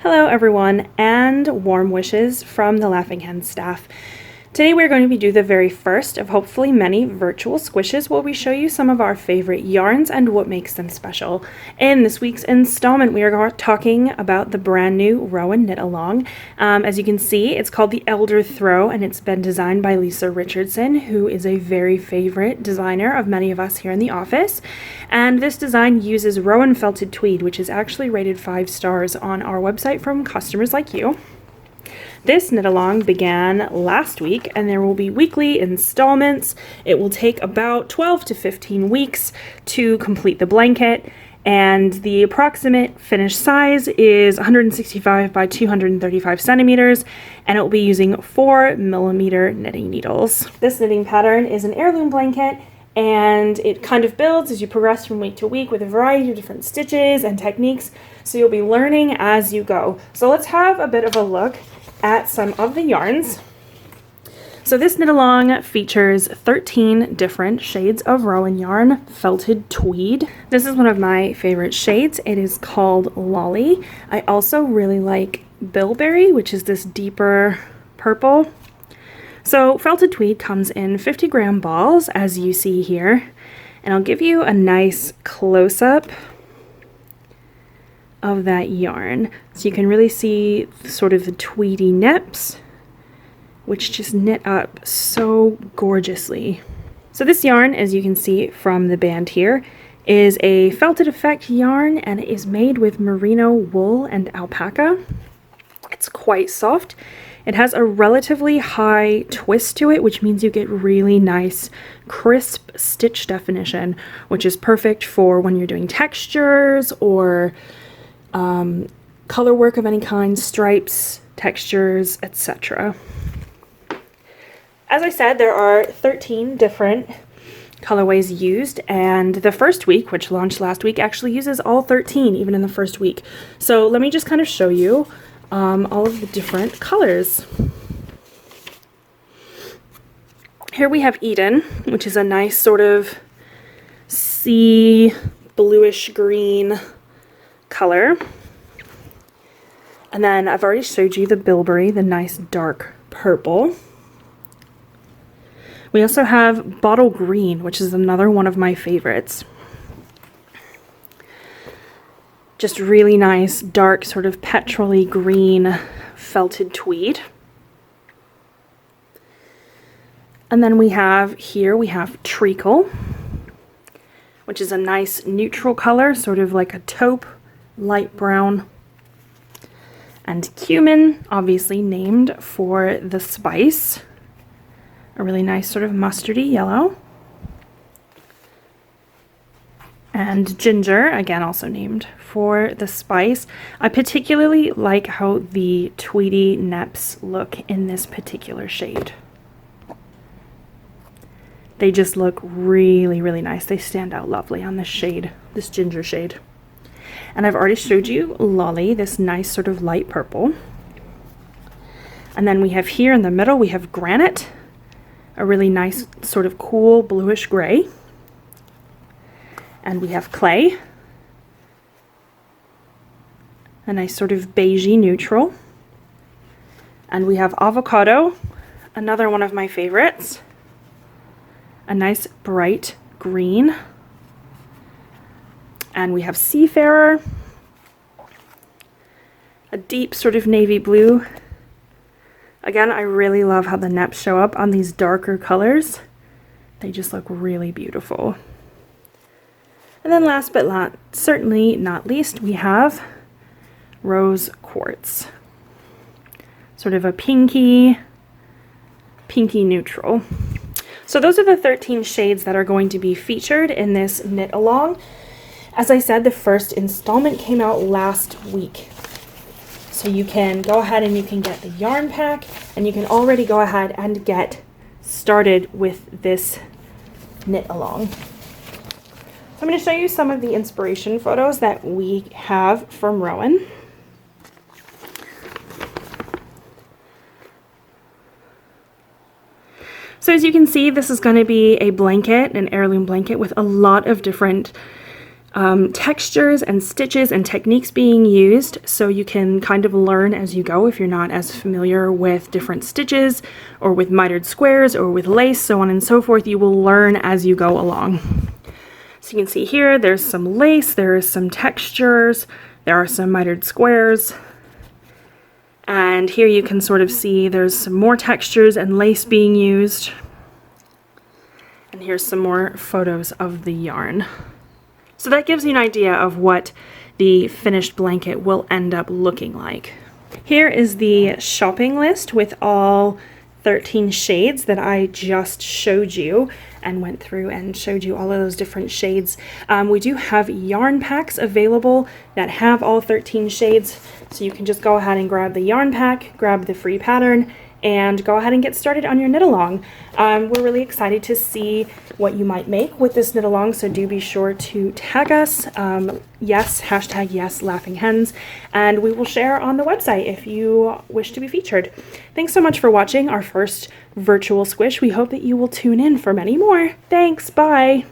Hello everyone, and warm wishes from the Laughing Hen staff. Today we're going to be doing the very first of hopefully many virtual squishes where we show you some of our favorite yarns and what makes them special. In this week's installment we are talking about the brand new Rowan knit along. As you can see, it's called the Elder Throw and it's been designed by Lisa Richardson, who is a very favorite designer of many of us here in the office. And this design uses Rowan felted tweed, which is actually rated 5 stars on our website from customers like you. This knit along began last week and there will be weekly installments. It will take about 12 to 15 weeks to complete the blanket, and the approximate finished size is 165 by 235 centimeters, and it will be using 4mm knitting needles. This knitting pattern is an heirloom blanket, and it kind of builds as you progress from week to week with a variety of different stitches and techniques, so you'll be learning as you go. So let's have a bit of a look at some of the yarns. So this knit along features 13 different shades of Rowan yarn, felted tweed. This is one of my favorite shades. It is called Lolly. I also really like Bilberry, which is this deeper purple. So felted tweed comes in 50-gram balls, as you see here, and I'll give you a nice close-up of that yarn so you can really see sort of the tweedy nips, which just knit up so gorgeously. So this yarn, as you can see from the band here, is a felted effect yarn, and it is made with merino wool and alpaca. It's quite soft. It has a relatively high twist to it, which means you get really nice crisp stitch definition, which is perfect for when you're doing textures or color work of any kind, stripes, textures, etc. As I said, there are 13 different colorways used, and the first week, which launched last week, actually uses all 13 even in the first week. So let me just kind of show you all of the different colors. Here we have Eden, which is a nice sort of sea bluish green color. And then I've already showed you the Bilberry, the nice dark purple. We also have Bottle Green, which is another one of my favorites. Just really nice dark sort of petrol-y green felted tweed. And then we have Treacle, which is a nice neutral color, sort of like a taupe, light brown. And Cumin, obviously named for the spice, a really nice sort of mustardy yellow. And Ginger, again also named for the spice. I particularly like how the tweedy neps look in this particular shade. They just look really, really nice. They stand out lovely on this shade, this ginger shade. And I've already showed you Lolly, this nice sort of light purple. And then we have here in the middle, we have Granite, a really nice sort of cool bluish gray. And we have Clay, a nice sort of beigey neutral. And we have Avocado, another one of my favorites, a nice bright green. And we have Seafarer, a deep sort of navy blue. Again, I really love how the neps show up on these darker colors. They just look really beautiful. And then last but certainly not least, we have Rose Quartz. Sort of a pinky neutral. So those are the 13 shades that are going to be featured in this knit along. As I said, the first installment came out last week. So you can go ahead and you can get the yarn pack, and you can already go ahead and get started with this knit along. So I'm going to show you some of the inspiration photos that we have from Rowan. So as you can see, this is going to be a blanket, an heirloom blanket with a lot of different textures and stitches and techniques being used, so you can kind of learn as you go if you're not as familiar with different stitches or with mitered squares or with lace, so on and so forth. You will learn as you go along. So you can see here there's some lace, there is some textures, there are some mitered squares, and here you can sort of see there's some more textures and lace being used. And here's some more photos of the yarn. So that gives you an idea of what the finished blanket will end up looking like. Here is the shopping list with all 13 shades that I just showed you and went through and showed you all of those different shades. We do have yarn packs available that have all 13 shades, so you can just go ahead and grab the yarn pack, grab the free pattern, and go ahead and get started on your knit along. We're really excited to see what you might make with this knit along, so do be sure to tag us, yes, hashtag yes laughing hens, and we will share on the website if you wish to be featured. Thanks so much for watching our first virtual squish. We hope that you will tune in for many more. Thanks, bye.